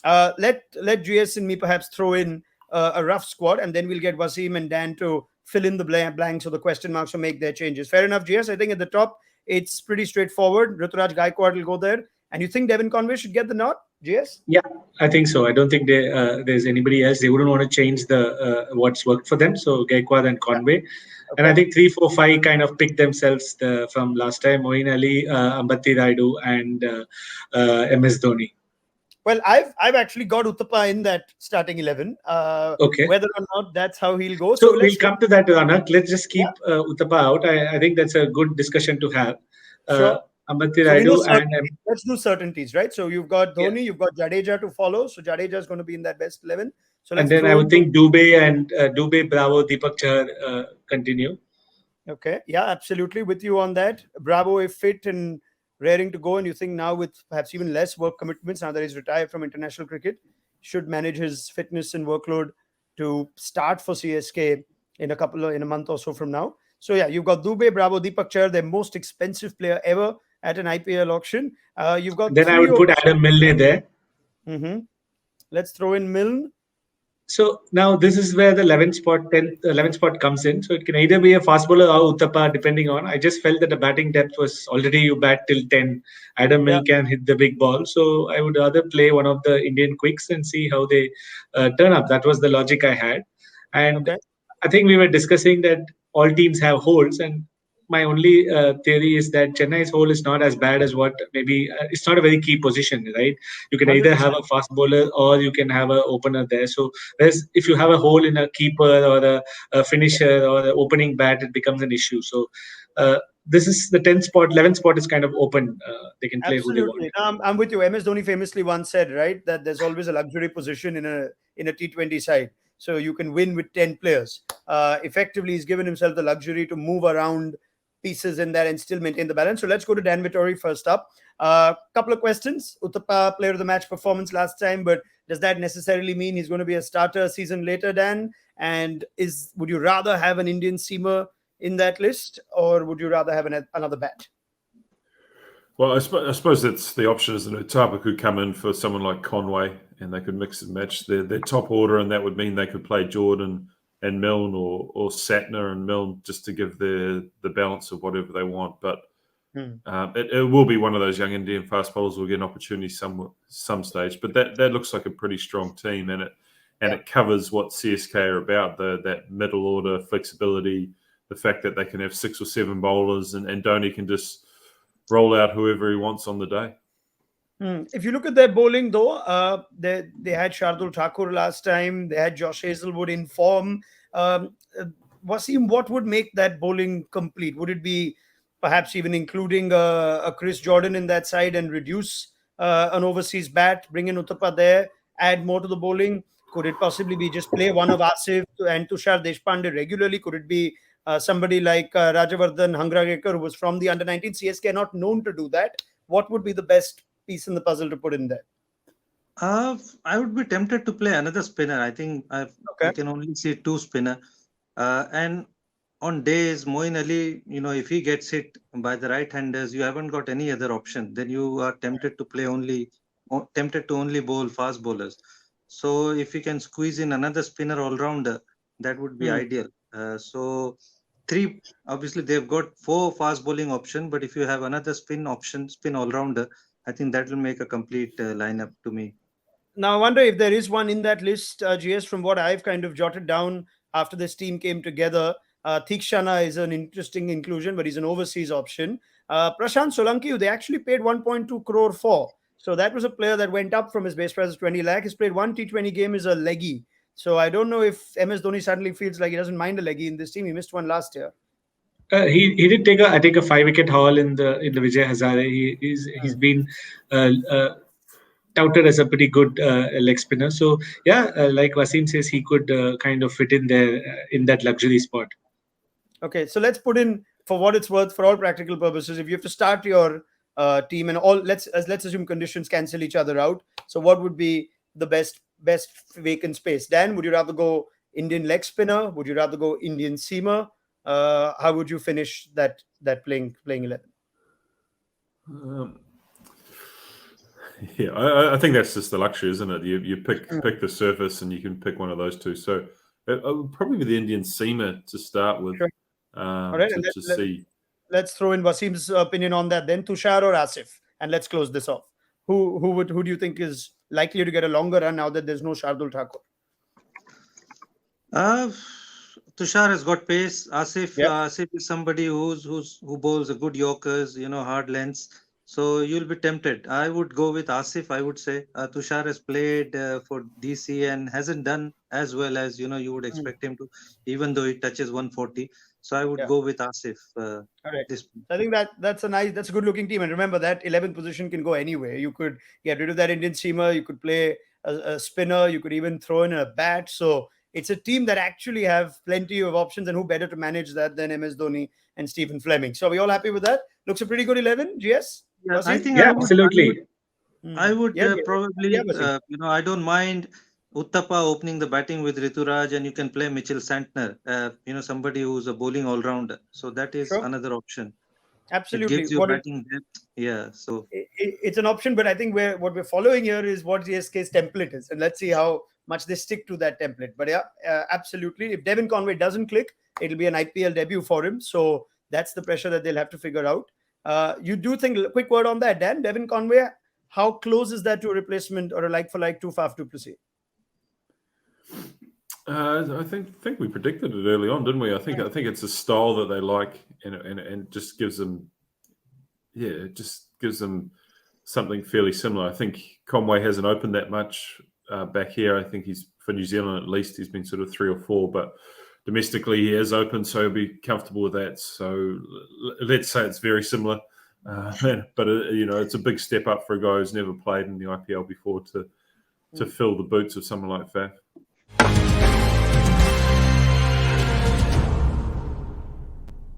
Let GS and me perhaps throw in a rough squad, and then we'll get Wasim and Dan to fill in the blanks or the question marks or make their changes. Fair enough, GS? I think at the top, it's pretty straightforward. Ruturaj Gaikwad will go there. And you think Devon Conway should get the nod, GS? Yeah, I think so. I don't think there's anybody else. They wouldn't want to change the what's worked for them. So Gaikwad and Conway. Okay. And I think 3, 4, 5 kind of picked themselves from last time. Moeen Ali, Ambati Raidu, and MS Dhoni. Well, I've actually got Uthappa in that starting 11. Okay. Whether or not that's how he'll go. So we'll come to that, Ranak. Let's just keep Uthappa out. I think that's a good discussion to have. Sure. Ambati Raidu and let's do certainties, right? So you've got Dhoni, you've got Jadeja to follow. So Jadeja is going to be in that best 11. So and then I would think Dubey and Dubey, Bravo, Deepak Chahar continue. Okay, yeah, absolutely with you on that. Bravo, if fit and raring to go, and you think now with perhaps even less work commitments, now that he's retired from international cricket, should manage his fitness and workload to start for CSK in a month or so from now. So yeah, you've got Dubey, Bravo, Deepak Chahar, the most expensive player ever at an IPL auction. You've got then I would put Adam Milne there. Mm-hmm. Let's throw in Milne. So now this is where the 11th spot comes in. So it can either be a fast bowler or Uthappa, depending on. I just felt that the batting depth was already you bat till 10. Adam Milne can hit the big ball. So I would rather play one of the Indian quicks and see how they turn up. That was the logic I had. And I think we were discussing that all teams have holes, and my only theory is that Chennai's hole is not as bad as what maybe it's not a very key position, right? You can 100%. Either have a fast bowler or you can have an opener there. So whereas if you have a hole in a keeper or a finisher or the opening bat, it becomes an issue. So this is the 10th spot, 11th spot is kind of open. They can play who they want. I'm with you. MS Dhoni famously once said, right, that there's always a luxury position in a T20 side. So you can win with 10 players. Effectively, he's given himself the luxury to move around pieces in there and still maintain the balance. So let's go to Dan Vittori first up. Couple of questions. Uthappa, player of the match performance last time, but does that necessarily mean he's going to be a starter a season later, Dan? And would you rather have an Indian seamer in that list, or would you rather have another bat? Well, I suppose that's the option, isn't it? Uthappa could come in for someone like Conway, and they could mix and match their top order, and that would mean they could play Jordan and Milne or Satner and Milne just to give the balance of whatever they want. But it will be one of those young Indian fast bowlers who will get an opportunity some stage. But that looks like a pretty strong team, and it covers what CSK are about, that middle order flexibility, the fact that they can have 6 or 7 bowlers, and Dhoni can just roll out whoever he wants on the day. If you look at their bowling, though, they had Shardul Thakur last time. They had Josh Hazlewood in form. Wasim, what would make that bowling complete? Would it be perhaps even including a Chris Jordan in that side and reduce an overseas bat, bring in Uthappa there, add more to the bowling? Could it possibly be just play one of Asif and Tushar Deshpande regularly? Could it be somebody like Rajavardhan Hangragekar, who was from the under-19 CSK, not known to do that? What would be the best piece in the puzzle to put in there? I would be tempted to play another spinner. I think I can only see 2 spinner. And on days, Moeen Ali, if he gets hit by the right-handers, you haven't got any other option. Then you are tempted to only bowl fast bowlers. So if you can squeeze in another spinner all-rounder, that would be ideal. So 3, obviously they've got 4 fast bowling option, but if you have another spin all-rounder, I think that will make a complete lineup to me. Now, I wonder if there is one in that list, GS, from what I've kind of jotted down after this team came together. Theekshana is an interesting inclusion, but he's an overseas option. Prashant Solanki, who they actually paid 1.2 crore for. So that was a player that went up from his base price of 20 lakh. He's played 1 T20 game as a leggy. So I don't know if MS Dhoni suddenly feels like he doesn't mind a leggy in this team. He missed one last year. He did take a 5-wicket haul in the Vijay Hazare. He's been touted as a pretty good leg spinner. So yeah, like Wasim says, he could kind of fit in there in that luxury spot. Okay, so let's put in, for what it's worth, for all practical purposes, if you have to start your team and all, let's assume conditions cancel each other out. So what would be the best vacant space? Dan, would you rather go Indian leg spinner? Would you rather go Indian seamer? How would you finish that playing 11? Yeah, I think that's just the luxury, isn't it? You pick the surface, and you can pick one of those two. So it would probably be the Indian seamer to start with, Sure. All right, and to see. let's throw in Wasim's opinion on that. Then Tushar or Asif, and let's close this off. Who do you think is likely to get a longer run now that there's no Shardul Thakur? Tushar has got pace. Asif, Yeah. Asif is somebody who bowls a good Yorkers, hard lengths. So you'll be tempted. I would go with Asif. I would say Tushar has played for DC and hasn't done as well as you would expect him to, even though he touches 140. So I would Yeah. go with Asif. All right. This I think that's a good looking team. And remember that 11th position can go anywhere. You could get rid of that Indian seamer. You could play a spinner. You could even throw in a bat. So it's a team that actually have plenty of options, and who better to manage that than MS Dhoni and Stephen Fleming. So are we all happy with that? Looks a pretty good 11, GS? Yeah, I Wasim? think Yeah, absolutely. I would Yeah, probably, yeah, Wasim. I don't mind Uthappa opening the batting with Rituraj, and you can play Mitchell Santner, somebody who's a bowling all-rounder. So that is Sure. another option. It Absolutely. gives you batting depth. Yeah, so It's an option, but I think what we're following here is what CSK's template is, and let's see how much they stick to that template. But yeah, absolutely. If Devin Conway doesn't click, it'll be an IPL debut for him. So that's the pressure that they'll have to figure out. You do think, quick word on that, Dan? Devin Conway, how close is that to a replacement or a like for like to Faf du Plessis? I think we predicted it early on, didn't we? I think it's a style that they like, and just gives them, it just gives them something fairly similar. I think Conway hasn't opened that much back here. I think he's, for New Zealand at least, he's been sort of 3 or 4, but domestically he has opened, so he'll be comfortable with that. So let's say it's very similar, but it's a big step up for a guy who's never played in the IPL before to fill the boots of someone like Faf.